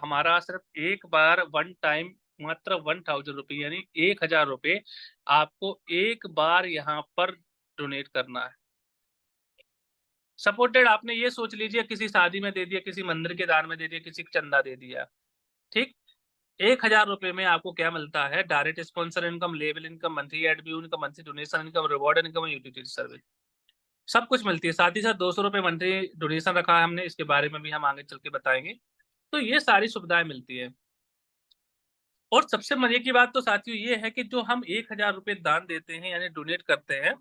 हमारा सिर्फ एक बार वन टाइम मात्र 1000 रुपये यानी 1000 रुपये आपको एक बार यहाँ पर डोनेट करना है। सपोर्टेड आपने ये सोच लीजिए किसी शादी में दे दिया, किसी मंदिर के दान में दे दिया, किसी को चंदा दे दिया, ठीक। 1000 रुपये में आपको क्या मिलता है? Direct sponsor income, level income, monthly add view income, monthly donation income, reward income, utility service, सब कुछ मिलती है। साथ ही साथ 200 रुपये मंथली डोनेशन रखा है हमने, इसके बारे में भी हम आगे चल के बताएंगे। तो ये सारी सुविधाएं मिलती है। और सबसे मजे की बात तो साथियों ये है कि जो हम 1000 रुपये दान देते हैं यानी डोनेट करते हैं,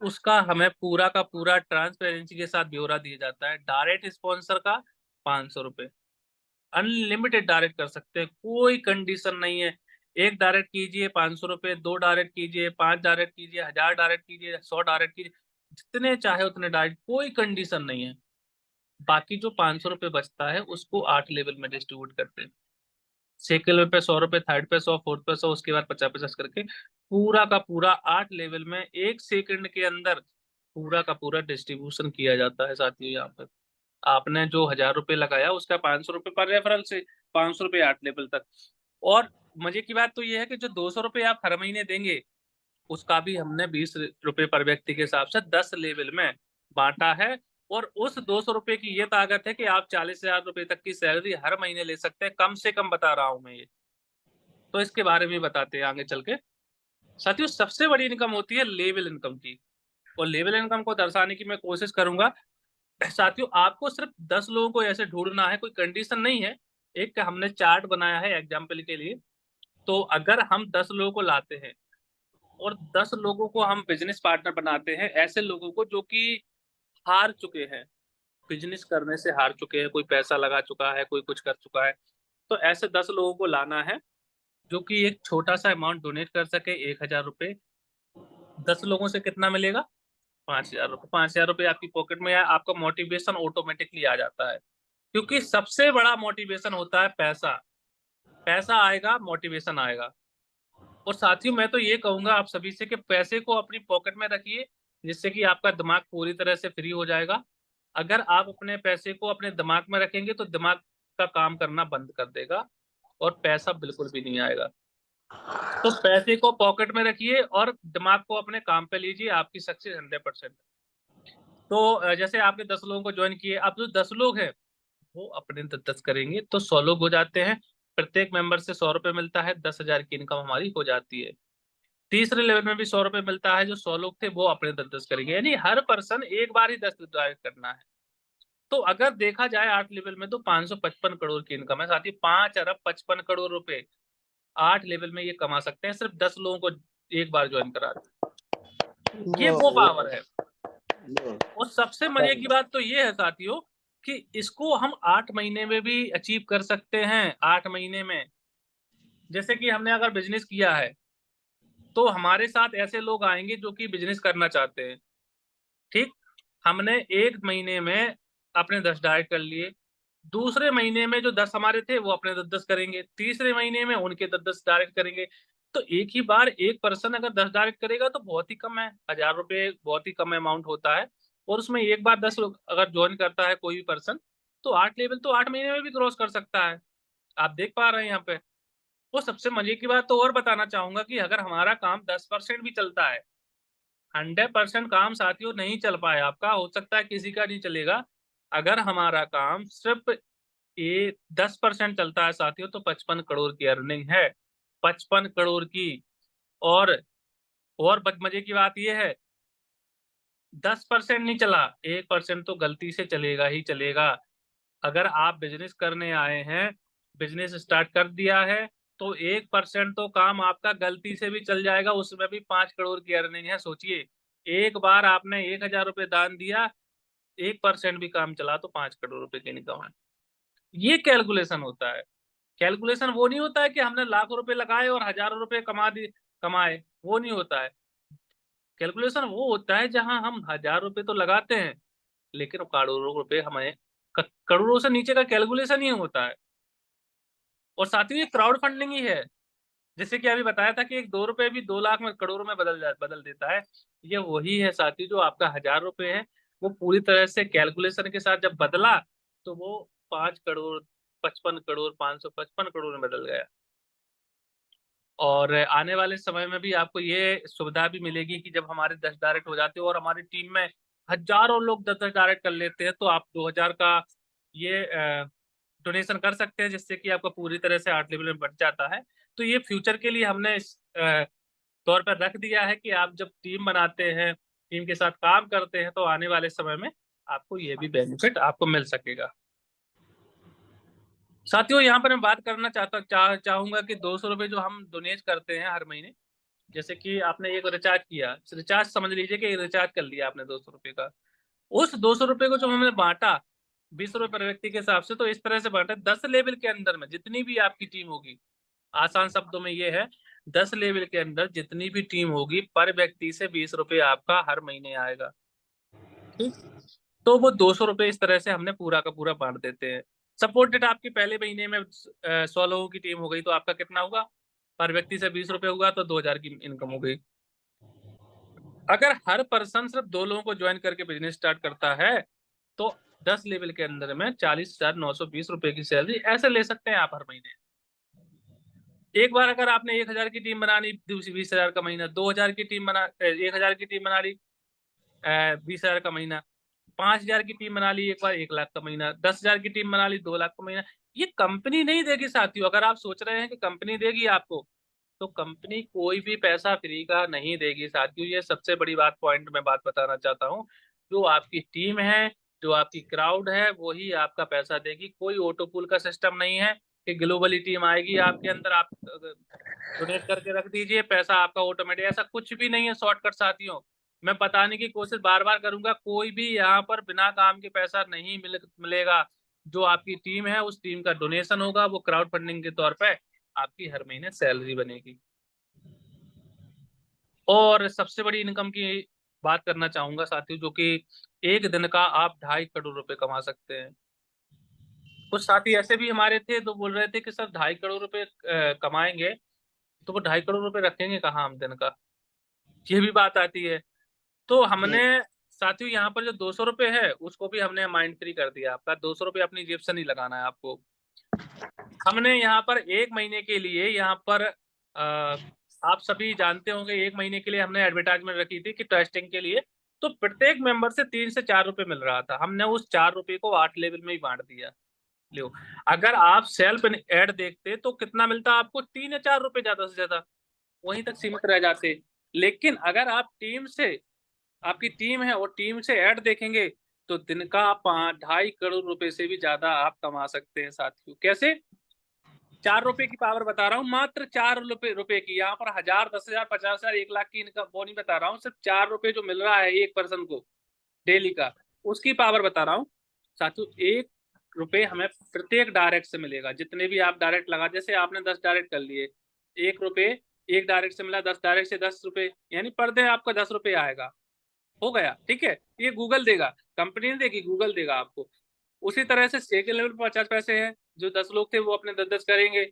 उसका हमें पूरा का पूरा ट्रांसपेरेंसी के साथ ब्यौरा दिया जाता है। डायरेक्ट स्पॉन्सर का 500 रुपये, अनलिमिटेड डायरेक्ट कर सकते हैं, कोई कंडीशन नहीं है। एक डायरेक्ट कीजिए 500 रुपये, 2 डायरेक्ट कीजिए, 5 डायरेक्ट कीजिए, 1000 डायरेक्ट कीजिए, 100 डायरेक्ट कीजिए, जितने चाहे उतने डायरेक्ट, कोई कंडीशन नहीं है। बाकी जो 500 रुपये बचता है उसको 8 लेवल में डिस्ट्रीब्यूट करते हैं। सेकंड लेवल पे 100 रुपये, थर्ड पे 100, फोर्थ पे 100, उसके बाद 50-50 करके पूरा का पूरा 8 लेवल में 1 सेकंड के अंदर पूरा का पूरा डिस्ट्रीब्यूशन किया जाता है साथियों। यहाँ पर आपने जो 1000 रुपये लगाया उसका 500 रुपये पर रेफरल से 500 रुपये 8 लेवल तक। और मजे की बात तो ये है कि जो 200 रुपये आप हर महीने देंगे उसका भी हमने 20 रुपये पर व्यक्ति के हिसाब से 10 लेवल में बांटा है। और उस 200 रुपये की ये ताकत है कि आप 40,000 रुपये तक की सैलरी हर महीने ले सकते हैं, कम से कम बता रहा हूं मैं ये। तो इसके बारे में बताते हैं आगे चल के। साथियों सबसे बड़ी इनकम होती है लेवल इनकम की, और लेवल इनकम को दर्शाने की मैं कोशिश करूंगा। साथियों आपको सिर्फ 10 लोगों को ऐसे ढूंढना है, कोई कंडीशन नहीं है। एक हमने चार्ट बनाया है एग्जाम्पल के लिए। तो अगर हम 10 लोगों को लाते हैं और 10 लोगों को हम बिजनेस पार्टनर बनाते हैं, ऐसे लोगों को जो कि हार चुके हैं, बिजनेस करने से हार चुके हैं, कोई पैसा लगा चुका है, कोई कुछ कर चुका है, तो ऐसे 10 लोगों को लाना है जो कि एक छोटा सा अमाउंट डोनेट कर सके, 1000 रुपये। 10 लोगों से कितना मिलेगा? 5000 रुपये। 5000 रुपये आपकी पॉकेट में आया, आपका मोटिवेशन ऑटोमेटिकली आ जाता है। क्योंकि सबसे बड़ा मोटिवेशन होता है पैसा। पैसा आएगा, मोटिवेशन आएगा। और साथियों मैं तो ये कहूंगा आप सभी से कि पैसे को अपनी पॉकेट में रखिए, जिससे कि आपका दिमाग पूरी तरह से फ्री हो जाएगा। अगर आप अपने पैसे को अपने दिमाग में रखेंगे तो दिमाग का काम करना बंद कर देगा और पैसा बिल्कुल भी नहीं आएगा। तो पैसे को पॉकेट में रखिए और दिमाग को अपने काम पे लीजिए, आपकी सक्सेस 100%। तो जैसे आपने 10 लोगों को ज्वाइन किए, अब जो 10 लोग हैं वो अपने 10-10 करेंगे तो 100 लोग हो जाते हैं। प्रत्येक मेंबर से 100 रुपये मिलता है, 10,000 की इनकम हमारी हो जाती है। तीसरे लेवल में भी 100 रुपये मिलता है, जो 100 लोग थे वो अपने 10-10 करेंगे, यानी हर पर्सन एक बार ही 10 डायरेक्ट करना है। तो अगर देखा जाए 8 लेवल में तो 555 करोड़ की इनकम है साथ ही, 5 अरब 55 करोड़ रुपए 8 लेवल में ये कमा सकते हैं, सिर्फ 10 लोगों को एक बार ज्वाइन करा दें। ये वो पावर है। और सबसे मजे की बात तो ये है साथियों कि इसको हम 8 महीने में भी अचीव कर सकते हैं। 8 महीने में, जैसे कि हमने अगर बिजनेस किया है तो हमारे साथ ऐसे लोग आएंगे जो कि बिजनेस करना चाहते हैं, ठीक। हमने 1 महीने में अपने 10 डायरेक्ट कर लिए, दूसरे महीने में जो 10 हमारे थे वो अपने 10-10 करेंगे, तीसरे महीने में उनके 10-10 डायरेक्ट करेंगे। तो एक ही बार एक पर्सन अगर 10 डायरेक्ट करेगा तो बहुत ही कम है, 1000 रुपये बहुत ही कम अमाउंट होता है। और उसमें एक बार 10 लोग अगर ज्वाइन करता है कोई भी पर्सन, तो 8 लेवल तो 8 महीने में भी क्रॉस कर सकता है। आप देख पा रहे हैं यहाँ पे। वो सबसे मजे की बात तो और बताना चाहूंगा कि अगर हमारा काम 10% भी चलता है, 100% काम साथियों नहीं चल पाए आपका, हो सकता है किसी का नहीं चलेगा। अगर हमारा काम सिर्फ ये 10% चलता है साथियों तो 55 करोड़ की अर्निंग है, 55 करोड़ की। और मजे की बात यह है, 10% नहीं चला, 1% तो गलती से चलेगा ही चलेगा। अगर आप बिजनेस करने आए हैं, बिजनेस स्टार्ट कर दिया है, तो 1% तो काम आपका गलती से भी चल जाएगा, उसमें भी 5 करोड़ की अर्निंग है। सोचिए, एक बार आपने 1000 रुपये दान दिया, 1% भी काम चला तो 5 करोड़ रुपए की इनकम है। ये कैलकुलेशन होता है। कैलकुलेशन वो नहीं होता है कि हमने लाखों रुपए लगाए और हजारों रुपए कमाए, वो नहीं होता है। कैलकुलेशन वो होता है जहां हम 1000 रुपए तो लगाते हैं लेकिन करोड़ों रुपए हमें, करोड़ों से नीचे का कैलकुलेशन ही होता है। और साथ ही ये क्राउड फंडिंग ही है। जैसे कि अभी बताया था कि एक 2 रुपए भी 2 लाख में, करोड़ों में बदल देता है। ये वही है साथी, जो आपका 1000 रुपए है वो पूरी तरह से कैलकुलेशन के साथ जब बदला तो वो 5 करोड़ 555 करोड़ 555 करोड़ में बदल गया। और आने वाले समय में भी आपको ये सुविधा भी मिलेगी कि जब हमारे 10 डायरेक्ट हो जाते हैं और हमारी टीम में हजारों लोग 10-10 डायरेक्ट कर लेते हैं, तो आप 2000 का ये डोनेशन कर सकते हैं, जिससे कि आपका पूरी तरह से 8 लेवल में बढ़ जाता है। तो ये फ्यूचर के लिए हमने इस तौर पर रख दिया है कि आप जब टीम बनाते हैं, टीम के साथ काम करते हैं, तो आने वाले समय में आपको ये भी बेनिफिट आपको मिल सकेगा। साथियों, यहाँ पर मैं बात करना चाहूंगा कि 200 रुपए जो हम डोनेट करते हैं हर महीने, जैसे कि आपने एक रिचार्ज किया, रिचार्ज समझ लीजिए कि रिचार्ज कर लिया आपने 200 रुपए का, उस 200 रुपए को जो हमने बांटा 20 रुपए पर व्यक्ति के हिसाब से, तो इस तरह से बांटा 10 लेवल के अंदर में जितनी भी आपकी टीम होगी, आसान शब्दों में ये है 10 लेवल के अंदर जितनी भी टीम होगी पर व्यक्ति से 20 रुपए आपका हर महीने आएगा। ठीक, तो वो 200 रुपए इस तरह से हमने पूरा का पूरा बांट देते हैं। सपोर्टेड आपके पहले महीने में 100 लोगों की टीम हो गई, तो आपका कितना होगा, पर व्यक्ति से 20 रुपए होगा, तो 2000 की इनकम हो गई। अगर हर पर्सन सिर्फ 2 लोगों को ज्वाइन करके बिजनेस स्टार्ट करता है, तो 10 लेवल के अंदर में 40,920 रुपए की सैलरी ऐसे ले सकते हैं आप हर महीने। एक बार अगर आपने 1000 की टीम बनानी, 20,000 का महीना, 2000 की टीम बना 1000 की टीम बना ली, 20,000 का महीना, 5,000 की टीम बना ली एक बार, 1,00,000 का महीना, 10,000 की टीम बना ली, 2,00,000 का महीना। ये कंपनी नहीं देगी साथियों। अगर आप सोच रहे हैं कि कंपनी देगी आपको, तो कंपनी कोई भी पैसा फ्री का नहीं देगी साथियों। ये सबसे बड़ी बात, पॉइंट मैं बात बताना चाहता हूँ। जो आपकी टीम है, जो आपकी क्राउड है, वही आपका पैसा देगी। कोई ऑटो पूल का सिस्टम नहीं है कि ग्लोबली टीम आएगी आपके अंदर, आप डोनेट करके रख दीजिए, पैसा आपका ऑटोमेटिक, ऐसा कुछ भी नहीं है शॉर्टकट साथियों। मैं बताने की कोशिश बार बार करूंगा, कोई भी यहाँ पर बिना काम के पैसा नहीं मिलेगा। जो आपकी टीम है, उस टीम का डोनेशन होगा, वो क्राउड फंडिंग के तौर पे आपकी हर महीने सैलरी बनेगी। और सबसे बड़ी इनकम की बात करना चाहूंगा साथियों, जो कि एक दिन का आप 2.5 करोड़ रुपए कमा सकते हैं। कुछ साथी ऐसे भी हमारे थे तो बोल रहे थे कि सर 2.5 करोड़ रुपए कमाएंगे, तो वो 2.5 करोड़ रुपए रखेंगे कहाँ हम दिन का, ये भी बात आती है। तो हमने साथियों यहाँ पर जो 200 रुपए है, उसको भी हमने माइंड फ्री कर दिया। आपका 200 रुपए अपनी जेब से नहीं लगाना है आपको। हमने यहाँ पर 1 महीने के लिए, यहाँ पर आप सभी जानते होंगे, 1 महीने के लिए हमने एडवर्टाइजमेंट रखी थी कि टेस्टिंग के लिए। तो प्रत्येक मेंबर से 3 से 4 रुपए मिल रहा था। हमने उस 4 रुपए को 8 लेवल में ही बांट दिया। लो, अगर आप सेल्फ एड देखते तो कितना मिलता आपको, 3 या 4 रुपए ज्यादा से ज्यादा, वहीं तक सीमित रह जाते। लेकिन अगर आप टीम से, आपकी टीम है और टीम से ऐड देखेंगे, तो दिन का 2.5 करोड़ रुपए से भी ज्यादा आप कमा सकते हैं साथियों। कैसे? 4 रुपए की पावर बता रहा हूँ, मात्र 4 रुपए की। यहाँ पर 1,000, 10,000, 50,000, 1,00,000 की इनकम वो नहीं बता रहा हूँ, सिर्फ 4 रुपए जो मिल रहा है एक पर्सन को डेली का, उसकी पावर बता रहा हूँ साथियों। 1 रुपए हमें प्रत्येक डायरेक्ट से मिलेगा। जितने भी आप डायरेक्ट लगा, जैसे आपने 10 डायरेक्ट कर लिए, 1 रुपए एक डायरेक्ट से मिला, 10 डायरेक्ट से 10 रुपए, यानी पर डे आपका 10 रुपए आएगा। हो गया, ठीक है। ये गूगल देगा, कंपनी नहीं देगी, गूगल देगा आपको। उसी तरह से सेकंड लेवल पर 50 पैसे है। जो 10 लोग थे वो अपने 10-10 करेंगे,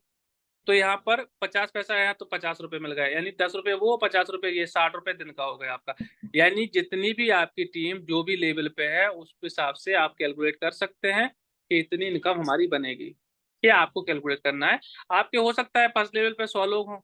तो यहाँ पर 50 पैसा आया, तो 50 रुपए मिल गए, यानी 10 रुपए वो, 50 रुपए ये, 60 रुपए दिन का हो गया आपका। यानी जितनी भी आपकी टीम जो भी लेवल पे है, उस हिसाब से आप कैलकुलेट कर सकते हैं कि इतनी इनकम हमारी बनेगी। ये आपको कैलकुलेट करना है। आपके हो सकता है फर्स्ट लेवल पे 100 लोग हों,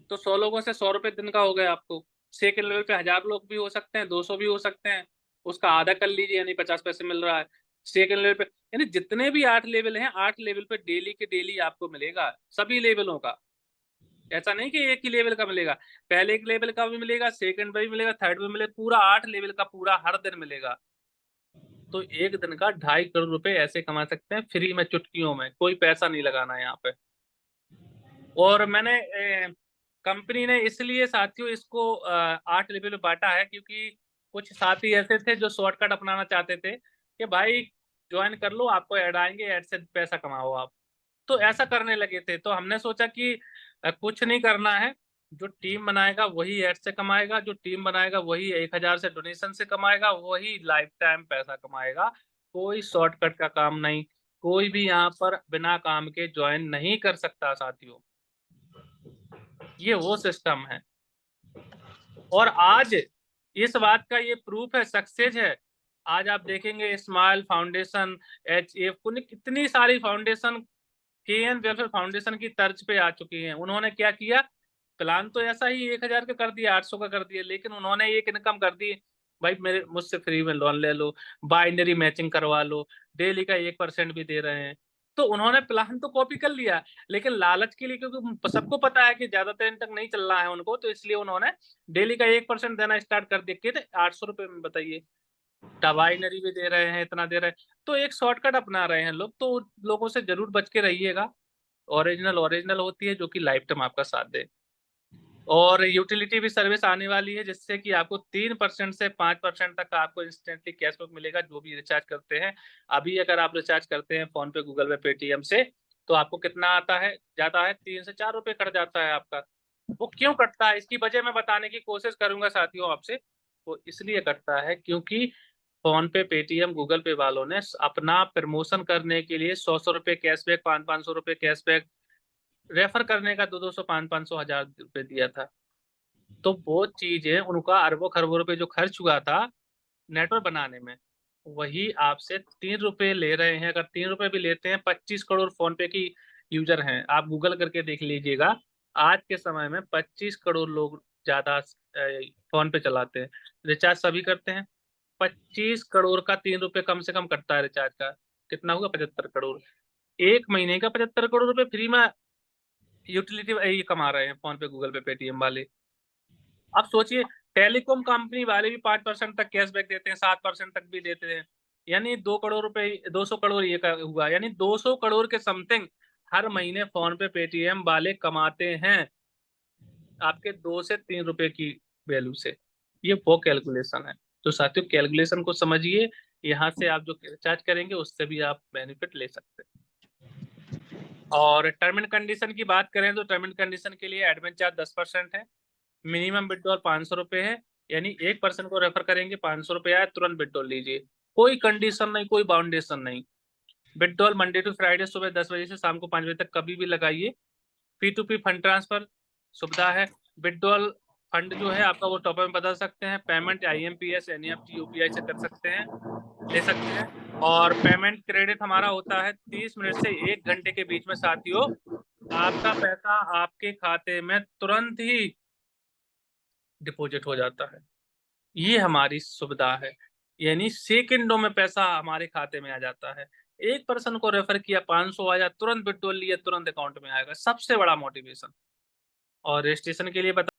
तो 100 लोगों से 100 रुपए दिन का हो गया आपको। सेकंड लेवल पे 1,000 लोग भी हो सकते हैं, 200 भी हो सकते हैं, उसका आधा कर लीजिए, यानी 50 पैसे मिल रहा है सेकंड लेवल पे। यानी जितने भी 8 लेवल हैं, 8 लेवल पे डेली के डेली आपको मिलेगा, सभी लेवलों का। ऐसा नहीं कि एक ही लेवल का मिलेगा, पहले एक लेवल का भी मिलेगा, सेकंड में भी मिलेगा, थर्ड में मिलेगा, पूरा 8 लेवल का पूरा हर दिन मिलेगा। तो एक दिन का 2.5 करोड़ रुपए ऐसे कमा सकते हैं फ्री में, चुटकियों में, कोई पैसा नहीं लगाना है यहाँ पे। और मैंने कंपनी ने इसलिए साथियों इसको 8 लेवल में बांटा है, क्योंकि कुछ साथी ऐसे थे जो शॉर्टकट अपनाना चाहते थे कि भाई ज्वाइन कर लो, आपको ऐड आएंगे, ऐड से पैसा कमाओ आप। तो ऐसा करने लगे थे। तो हमने सोचा कि कुछ नहीं करना है, जो टीम बनाएगा वही ऐड से कमाएगा, जो टीम बनाएगा वही 1,000 से डोनेशन से कमाएगा, वही लाइफ टाइम पैसा कमाएगा। कोई शॉर्टकट का काम नहीं, कोई भी यहाँ पर बिना काम के ज्वाइन नहीं कर सकता साथियों। ये वो सिस्टम है। और आज इस बात का ये प्रूफ है, सक्सेस है, आज आप देखेंगे स्माइल फाउंडेशन, एचएफ कितनी सारी फाउंडेशन केएन वेलफेयर फाउंडेशन की तर्ज पे आ चुकी हैं। उन्होंने क्या किया, प्लान तो ऐसा ही 1000 का कर दिया, 800 का कर दिया, लेकिन उन्होंने एक इनकम कर दी, भाई मेरे मुझसे फ्री में लोन ले लो, बाइनरी मैचिंग करवा लो, डेली का 1% भी दे रहे हैं। तो उन्होंने प्लान तो कॉपी कर लिया, लेकिन लालच के लिए, क्योंकि सबको पता है कि ज़्यादा दिन तक नहीं चल रहा है उनको, तो इसलिए उन्होंने डेली का 1% देना स्टार्ट कर दिया। कितने 800 रुपए में, बताइए। बाइनरी भी दे रहे हैं, इतना दे रहे हैं, तो एक शॉर्टकट अपना रहे हैं लोग, तो लोगों से ज़रूर बच के रहिएगा। ओरिजिनल होती है जो कि लाइफ टाइम आपका साथ दे। और यूटिलिटी भी सर्विस आने वाली है, जिससे कि आपको 3% से 5% तक आपको इंस्टेंटली कैशबैक मिलेगा जो भी रिचार्ज करते हैं। अभी अगर आप रिचार्ज करते हैं फ़ोन पे, गूगल पे, पेटीएम से, तो आपको कितना आता है, जाता है 3 से 4 रुपए कट जाता है आपका। वो क्यों कटता है, इसकी वजह मैं बताने की कोशिश करूँगा साथियों आपसे। वो इसलिए कटता है क्योंकि फ़ोन पे, पेटीएम, गूगल पे वालों ने अपना प्रमोशन करने के लिए 100-100 रुपए कैशबैक, 500-500 रुपए कैशबैक, रेफर करने का 200-200, 500-500, 1000 रुपए दिया था। तो वो चीज़ें, उनका अरबों-खरबों रुपए जो खर्च हुआ था नेटवर्क बनाने में, वही आपसे 3 रुपए ले रहे हैं। अगर 3 रुपए भी लेते हैं, 25 करोड़ फ़ोन पे की यूज़र हैं। आप गूगल करके देख लीजिएगा, आज के समय में 25 करोड़ लोग ज़्यादा फ़ोन पे चलाते हैं। रिचार्ज सभी करते हैं। 25 करोड़ का 3 रुपए कम से कम कटता है रिचार्ज का। कितना हुआ? 75 करोड़। 1 महीने का 75 करोड़ रुपए फ्री में यूटिलिटी ये कमा रहे हैं फ़ोन पे, गूगल पे, पेटीएम वाले। अब सोचिए, टेलीकॉम कंपनी वाले भी 5% तक कैशबैक देते हैं, 7% तक भी देते हैं। यानी 2 करोड़ रुपए, 200 करोड़ ये का हुआ, यानी 200 करोड़ के समथिंग हर महीने फ़ोन पे, पेटीएम वाले कमाते हैं, आपके 2 से 3 रुपए की वैल्यू से। ये वो कैलकुलेशन है। तो साथियों, कैलकुलेशन को समझिए, यहाँ से आप जो रिचार्ज करेंगे उससे भी आप बेनिफिट ले सकते हैं। और टर्म एंड कंडीशन की बात करें तो टर्म एंड कंडीशन के लिए एडमिन चार्ज 10% है। मिनिमम विथड्रॉल 500 रुपए है, यानी एक पर्सन को रेफर करेंगे, 500 रुपए आए, तुरंत विथड्रॉल लीजिए। कोई कंडीशन नहीं, कोई बाउंडेशन नहीं। विथड्रॉल मंडे टू फ्राइडे सुबह 10 बजे से शाम को 5 बजे तक कभी भी लगाइए। P2P फंड ट्रांसफर सुविधा है। विथड्रॉल फंड जो है आपका, वो टॉप अप में बदल सकते हैं। पेमेंट IMPS, NEFT, UPI से कर सकते हैं, ले सकते हैं। और पेमेंट क्रेडिट हमारा होता है 30 मिनट से 1 घंटे के बीच में साथियों। आपका पैसा आपके खाते में तुरंत ही डिपॉजिट हो जाता है। ये हमारी सुविधा है, यानी सेकंडों में पैसा हमारे खाते में आ जाता है। एक पर्सन को रेफर किया, 500 आया, तुरंत विथड्रॉल लिया, तुरंत अकाउंट में आएगा। सबसे बड़ा मोटिवेशन। और रजिस्ट्रेशन के लिए बता